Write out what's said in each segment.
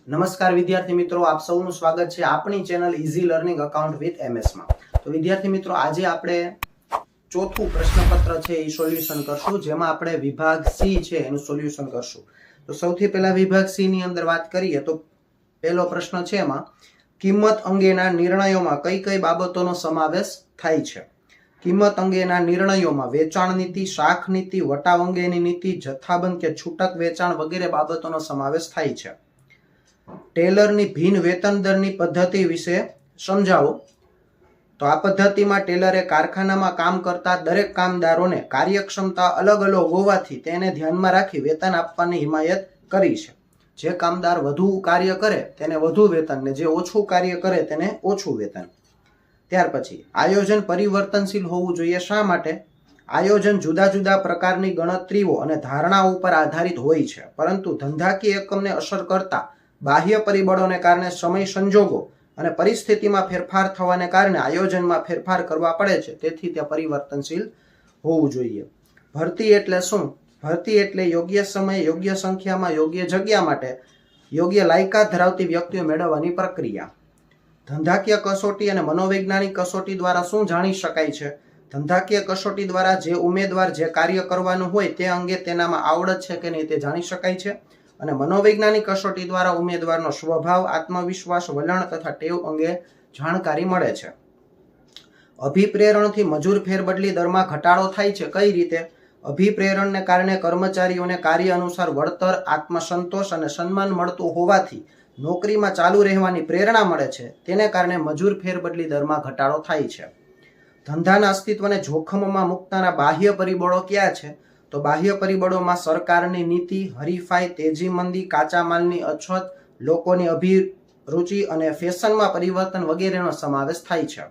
નમસ્કાર વિદ્યાર્થી મિત્રો, આપ સૌનું સ્વાગત છે આપણી channel easy learning account with MS માં। તો વિદ્યાર્થી મિત્રો, આજે આપણે ચોથું પ્રશ્નપત્ર છે એ સોલ્યુશન કરશું, જેમાં આપણે વિભાગ સી છે એનું સોલ્યુશન કરશું। તો સૌથી પહેલા વિભાગ સી ની અંદર વાત કરીએ તો પહેલો પ્રશ્ન છે એમાં કિંમત અંગેના નિર્ણયોમાં કઈ કઈ બાબતોનો સમાવેશ થાય છે। કિંમત અંગેના નિર્ણયોમાં વેચાણ નીતિ, શાખ નીતિ, વટાવ અંગેની નીતિ, જથ્થાબંધ કે છૂટક વેચાણ વગેરે બાબતોનો સમાવેશ થાય છે। ટેલરની ભિન્ન વેતન દરની પદ્ધતિ વિશે સમજાવો। તો આ પદ્ધતિમાં ટેલરે કારખાનામાં કામ કરતા દરેક કામદારોને કાર્યક્ષમતા અલગ અલગ હોવાથી તેને ધ્યાનમાં રાખી વેતન આપવાની હિમાયત કરી છે। જે કામદાર વધુ કાર્ય કરે તેને વધુ વેતન ને જે ઓછું કાર્ય કરે તેને ઓછું વેતન। ત્યાર પછી આયોજન પરિવર્તનશીલ હોવું જોઈએ। શા માટે? આયોજન જુદા જુદા પ્રકારની ગણતરીઓ અને ધારણાઓ ઉપર આધારિત હોય છે, પરંતુ ધંધાકીય એકમને અસર કરતા બાહ્ય પરિબળોને કારણે સમય સંજોગો અને પરિસ્થિતિમાં ફેરફાર થવાને કારણે આયોજનમાં ફેરફાર કરવા પડે છે, તેથી તે પરિવર્તનશીલ હોવું જોઈએ। ભરતી એટલે શું? ભરતી એટલે યોગ્ય સમય, યોગ્ય સંખ્યામાં, યોગ્ય જગ્યા માટે યોગ્ય લાયકાત ધરાવતી વ્યક્તિઓ મેળવવાની પ્રક્રિયા। ધંધાકીય કસોટી અને મનોવૈજ્ઞાનિક કસોટી દ્વારા શું જાણી શકાય છે? ધંધાકીય કસોટી દ્વારા જે ઉમેદવાર જે કાર્ય કરવાનું હોય તે અંગે તેનામાં આવડત છે કે નહીં તે જાણી શકાય છે, અને મનોવૈજ્ઞાનિક કસોટી દ્વારા ઉમેદવારનો સ્વભાવ, આત્મવિશ્વાસ, વલણ તથા ટેવ અંગે જાણકારી મળે છે। અભિપ્રેરણથી મજૂર ફેરબદલી દરમાં ઘટાડો થાય છે। કઈ રીતે? અભિપ્રેરણને કારણે કર્મચારીઓને કાર્ય અનુસાર વળતર, આત્મસંતોષ અને સન્માન મળતું હોવાથી નોકરીમાં ચાલુ રહેવાની પ્રેરણા મળે છે, તેને કારણે મજૂર ફેરબદલી દરમાં ઘટાડો થાય છે। ધંધાના અસ્તિત્વને જોખમમાં મૂકનારા બાહ્ય પરિબળો કયા છે? તો બાહ્ય પરિબળોમાં સરકારની નીતિ, હરીફાઈ, તેજી મંદી, કાચા માલની અછત, લોકોની અભિરુચિ અને ફેશનમાં પરિવર્તન વગેરેનો સમાવેશ થાય છે।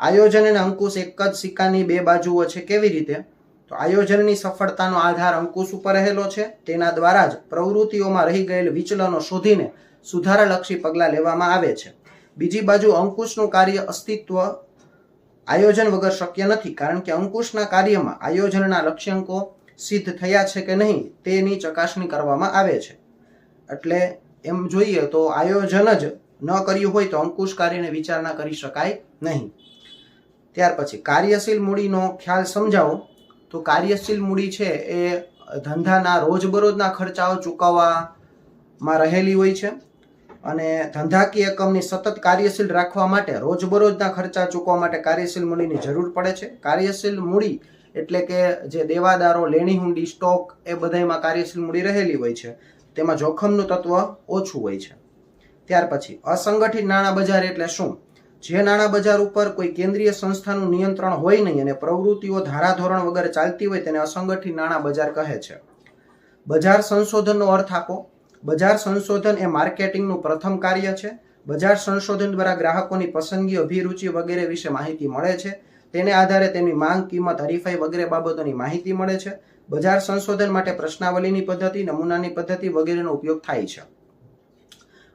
આયોજન અને અંકુશ એક જ સિક્કાની બે બાજુઓ છે। કેવી રીતે? તો આયોજનની સફળતાનો આધાર અંકુશ ઉપર રહેલો છે, તેના દ્વારા જ પ્રવૃત્તિઓમાં રહી ગયેલ વિચલનો શોધીને સુધારાલક્ષી પગલાં લેવામાં આવે છે। બીજી બાજુ અંકુશનું કાર્ય અસ્તિત્વ આયોજન વગર શક્ય નથી, કારણ કે અંકુશના કાર્યમાં આયોજનના લક્ષ્યાંકો સિદ્ધ થયા છે કે નહીં તેની ચકાસણી કરવામાં આવે છે। એટલે એમ જોઈએ તો આયોજન જ ન કર્યું હોય તો અંકુશ કાર્યને વિચારણા કરી શકાય નહીં। ત્યાર પછી કાર્યશીલ મૂડીનો ખ્યાલ સમજાવો। તો કાર્યશીલ મૂડી છે એ ધંધાના રોજબરોજના ખર્ચાઓ ચૂકવવામાં રહેલી હોય છે, અને ધંધાકીય એકમની સતત કાર્યશીલ રાખવા માટે રોજબરોજના ખર્ચા ચૂકવવા માટે કાર્યશીલ મૂડીની જરૂર પડે છે। કાર્યશીલ મૂડી એટલે કે જે દેવાદારો, લેણી હુંડી, સ્ટોક એ બધામાં કાર્યશીલ મૂડી રહેલી હોય છે, તેમાં જોખમનું તત્વ ઓછું હોય છે। ત્યાર પછી અસંગઠિત નાણાં બજાર એટલે શું? જે નાણાં બજાર ઉપર કોઈ કેન્દ્રીય સંસ્થાનું નિયંત્રણ હોય નહીં અને પ્રવૃત્તિઓ ધારાધોરણ વગર ચાલતી હોય તેને અસંગઠિત નાણાં બજાર કહે છે। બજાર સંશોધનનો અર્થ આપો। બજાર સંશોધન એ માર્કેટિંગનું પ્રથમ કાર્ય છે। બજાર સંશોધન દ્વારા ગ્રાહકોની પસંદગી, અભિરુચિ વગેરે વિશે માહિતી મળે છે, તેને આધારે તેમની માંગ, કિંમત, હરીફાઈ વગેરે બાબતોની માહિતી મળે છે। બજાર સંશોધન માટે પ્રશ્નાવલીની પદ્ધતિ, નમૂનાની પદ્ધતિ વગેરેનો ઉપયોગ થાય છે।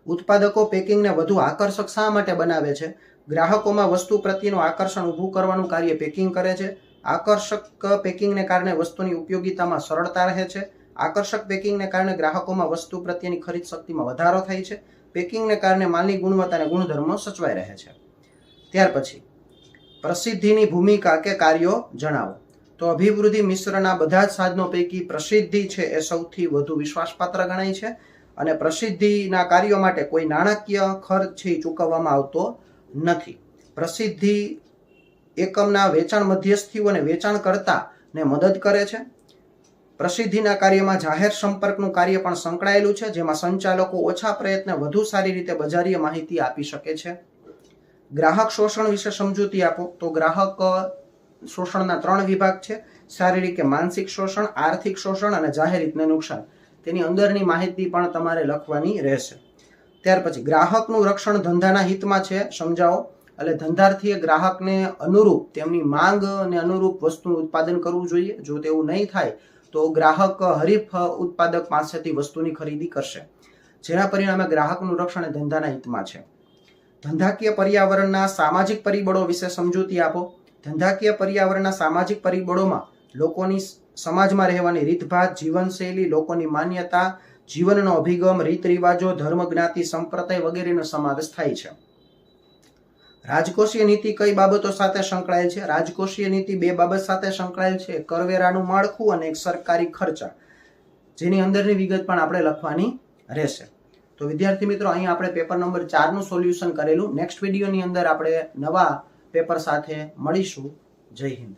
ઉત્પાદકો પેકિંગને વધુ આકર્ષક શા માટે બનાવે છે? ગ્રાહકોમાં વસ્તુ પ્રત્યેનું આકર્ષણ ઊભું કરવાનું કાર્ય પેકિંગ કરે છે। આકર્ષક પેકિંગને કારણે વસ્તુની ઉપયોગિતામાં સરળતા રહે છે। આકર્ષક પેકિંગને કારણે ગ્રાહકોમાં વસ્તુ પ્રત્યેની ખરીદ શક્તિમાં વધારો થાય છે। પેકિંગને કારણે માલની ગુણવત્તા અને ગુણધર્મો સચવાઈ રહે છે। ત્યાર પછી પ્રસિદ્ધિની ભૂમિકા કે કાર્યો જણાવો। તો અભિવૃદ્ધિ મિશ્રના બધા જ સાધનો પૈકી પ્રસિદ્ધિ છે એ સૌથી વધુ વિશ્વાસપાત્ર ગણાય છે, અને પ્રસિદ્ધિના કાર્યો માટે કોઈ નાણાકીય ખર્ચ ચૂકવવામાં આવતો નથી। પ્રસિદ્ધિ એકમના વેચાણ મધ્યસ્થીઓ અને વેચાણકર્તાને મદદ કરે છે। પ્રસિદ્ધિના કાર્યમાં જાહેર સંપર્કનું કાર્ય પણ સંકળાયેલું છે, જેમાં સંચાલકો ઓછા પ્રયત્ને વધુ સારી રીતે બજારીય માહિતી આપી શકે છે। ગ્રાહક શોષણ વિશે સમજૂતી આપો। તો ગ્રાહક શોષણના 3 વિભાગ છે: શારીરિક કે માનસિક શોષણ, આર્થિક શોષણ અને જાહેર હિતને નુકસાન। તેની અંદરની માહિતી પણ તમારે લખવાની રહેશે। ત્યાર પછી ગ્રાહકનું રક્ષણ ધંધાના હિતમાં છે, સમજાવો। એટલે ધંધાર્થીએ ગ્રાહકને અનુરૂપ તેમની માંગને અનુરૂપ વસ્તુનું ઉત્પાદન કરવું જોઈએ। જો તેવું નહીં થાય તો ગ્રાહક હરીફ ઉત્પાદક પાસેથી વસ્તુની ખરીદી કરશે, જેના પરિણામે ગ્રાહકનું રક્ષણ એ ધંધાના હિતમાં છે। ધંધાકીય પર્યાવરણના સામાજિક પરિબળો વિશે સમજૂતી આપો। ધંધાકીય પર્યાવરણના સામાજિક પરિબળોમાં લોકોની સમાજમાં રહેવાની રીતભાત, જીવનશૈલી, લોકોની માન્યતા, જીવનનો અભિગમ, રીત રિવાજો, ધર્મ, જ્ઞાતિ, સંપ્રદાય વગેરેનો સમાવેશ થાય છે. રાજકોષીય નીતિ કઈ બાબતો સાથે સંકળાયેલ છે? રાજકોષીય નીતિ બે બાબત સાથે સંકળાયેલ છે, કરવેરાનું માળખું અને એક સરકારી ખર્ચા, જેની અંદરની વિગત પણ આપણે લખવાની રહેશે. તો વિદ્યાર્થી મિત્રો, અહીં આપણે પેપર નંબર 4 નું સોલ્યુશન કરેલું. નેક્સ્ટ વિડીયોની અંદર આપણે નવા પેપર સાથે મળીશું. જય હિન્દ.